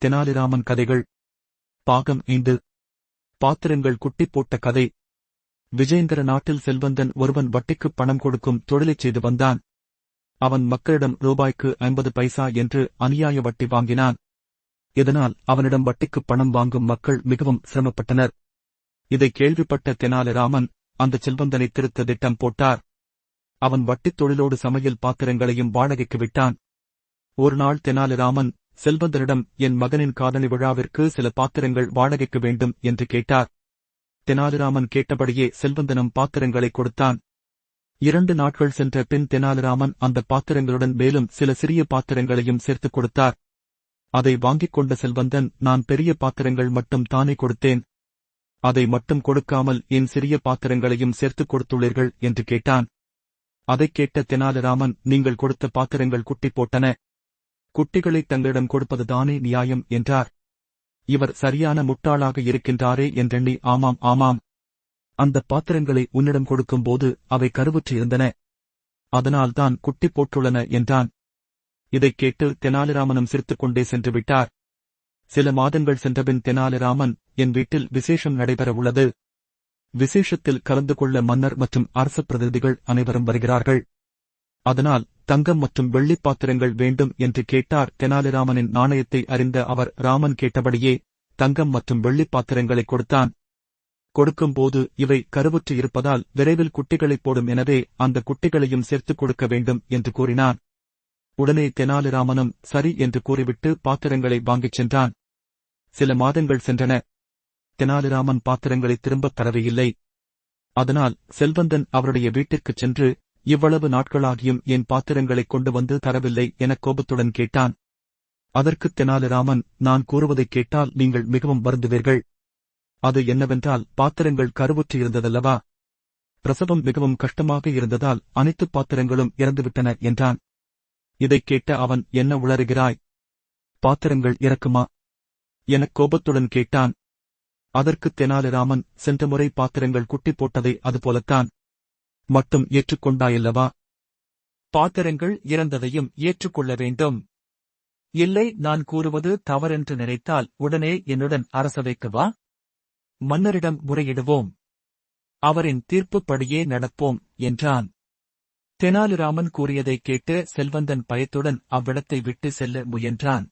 தெனாலிராமன் கதைகள் பாகம் 5 பாத்திரங்கள் குட்டி போட்ட கதை. விஜயேந்திர நாட்டில் செல்வந்தன் ஒருவன் வட்டிக்குப் பணம் கொடுக்கும் தொழிலைச் செய்து வந்தான். அவன் மக்களிடம் ரூபாய்க்கு 50 பைசா என்று அநியாய வட்டி வாங்கினான். இதனால் அவனிடம் வட்டிக்குப் பணம் வாங்கும் மக்கள் மிகவும் சிரமப்பட்டனர். இதை கேள்விப்பட்ட தெனாலிராமன் அந்த செல்வந்தனை திருத்த திட்டம் போட்டார். அவன் வட்டித் தொழிலோடு சமையல் பாத்திரங்களையும் வாடகைக்கு விட்டான். ஒருநாள் தெனாலிராமன் செல்வந்தனிடம், என் மகனின் காதணி விழாவிற்கு சில பாத்திரங்கள் வாடகைக்கு வேண்டும் என்று கேட்டார். தெனாலிராமன் கேட்டபடியே செல்வந்தனும் பாத்திரங்களை கொடுத்தான். 2 நாட்கள் சென்ற பின் தெனாலிராமன் அந்த பாத்திரங்களுடன் மேலும் சில சிறிய பாத்திரங்களையும் சேர்த்துக் கொடுத்தார். அதை வாங்கிக் கொண்ட செல்வந்தன், நான் பெரிய பாத்திரங்கள் மட்டும் தானே கொடுத்தேன், அதை மட்டும் கொடுக்காமல் என் சிறிய பாத்திரங்களையும் சேர்த்துக் கொடுத்துள்ளீர்கள் என்று கேட்டான். அதைக் கேட்ட தெனாலிராமன், நீங்கள் கொடுத்த பாத்திரங்கள் குட்டி போட்டன, குட்டிகளை தங்களிடம் கொடுப்பதுதானே நியாயம் என்றார். இவர் சரியான முட்டாளாக இருக்கின்றாரே என்றெண்ணி, ஆமாம் ஆமாம், அந்த பாத்திரங்களை உன்னிடம் கொடுக்கும்போது அவை கருவுற்று இருந்தன, அதனால்தான் குட்டி போட்டுள்ளன என்றான். இதைக் கேட்டு தெனாலிராமனும் சிரித்துக் கொண்டே சென்று விட்டார். சில மாதங்கள் சென்றபின் தெனாலிராமன், என் வீட்டில் விசேஷம் நடைபெற உள்ளது, விசேஷத்தில் கலந்து கொள்ள மன்னர் மற்றும் அரச பிரதிநிதிகள் அனைவரும் வருகிறார்கள், அதனால் தங்கம் மற்றும் வெள்ளிப் பாத்திரங்கள் வேண்டும் என்று கேட்டார். தெனாலிராமனின் நாணயத்தை அறிந்த அவர் ராமன் கேட்டபடியே தங்கம் மற்றும் வெள்ளிப் பாத்திரங்களை கொடுத்தான். கொடுக்கும்போது இவை கருவுற்று இருப்பதால் விரைவில் குட்டிகளைப் போடும், எனவே அந்த குட்டிகளையும் சேர்த்துக் கொடுக்க வேண்டும் என்று கூறினான். உடனே தெனாலிராமனும் சரி என்று கூறிவிட்டு பாத்திரங்களை வாங்கிச் சென்றான். சில மாதங்கள் சென்றன. தெனாலிராமன் பாத்திரங்களை திரும்பத் தரவே. அதனால் செல்வந்தன் அவருடைய வீட்டிற்குச் சென்று, இவ்வளவு நாட்களாகியும் என் பாத்திரங்களைக் கொண்டு வந்து தரவில்லை என கோபத்துடன் கேட்டான். அதற்குத் தெனாலிராமன், நான் கூறுவதைக் கேட்டால் நீங்கள் மிகவும் வருந்துவீர்கள். அது என்னவென்றால், பாத்திரங்கள் கருவுற்று இருந்ததல்லவா, பிரசவம் மிகவும் கஷ்டமாக இருந்ததால் அனைத்து பாத்திரங்களும் இறந்துவிட்டன என்றான். இதைக் கேட்ட அவன், என்ன உளறுகிறாய், பாத்திரங்கள் இறக்குமா எனக் கோபத்துடன் கேட்டான். அதற்குத் தெனாலிராமன், சென்ற முறை பாத்திரங்கள் குட்டி போட்டதை அதுபோலத்தான் மட்டும் ஏற்றுக்கொண்டாயல்லவா, பாத்திரங்கள் இறந்ததையும் ஏற்றுக்கொள்ள வேண்டும். இல்லை, நான் கூறுவது தவறென்று நினைத்தால் உடனே என்னுடன் அரசவைக்கு வா, மன்னரிடம் முறையிடுவோம், அவரின் தீர்ப்புப்படியே நடப்போம் என்றான். தெனாலிராமன் கூறியதைக் கேட்டு செல்வந்தன் பயத்துடன் அவ்விடத்தை விட்டு செல்ல முயன்றான்.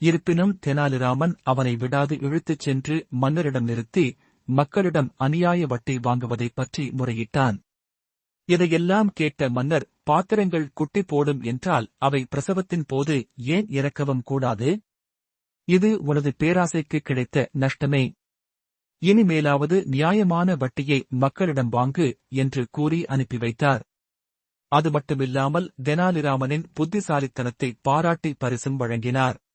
இருப்பினும் தெனாலிராமன் அவனை விடாது இழுத்துச் சென்று மன்னரிடம் நிறுத்தி மக்களிடம் அநியாய வட்டி வாங்குவதைப் பற்றி முறையிட்டான். இதையெல்லாம் கேட்ட மன்னர், பாத்திரங்கள் குட்டி போடும் என்றால் அவை பிரசவத்தின் போது ஏன் இறக்கவும் கூடாது, இது உனது பேராசைக்கு கிடைத்த நஷ்டமே, இனிமேலாவது நியாயமான வட்டியை மக்களிடம் வாங்கு என்று கூறி அனுப்பி வைத்தார். அது மட்டுமில்லாமல் தெனாலிராமனின் புத்திசாலித்தனத்தை பாராட்டி பரிசும் வழங்கினார்.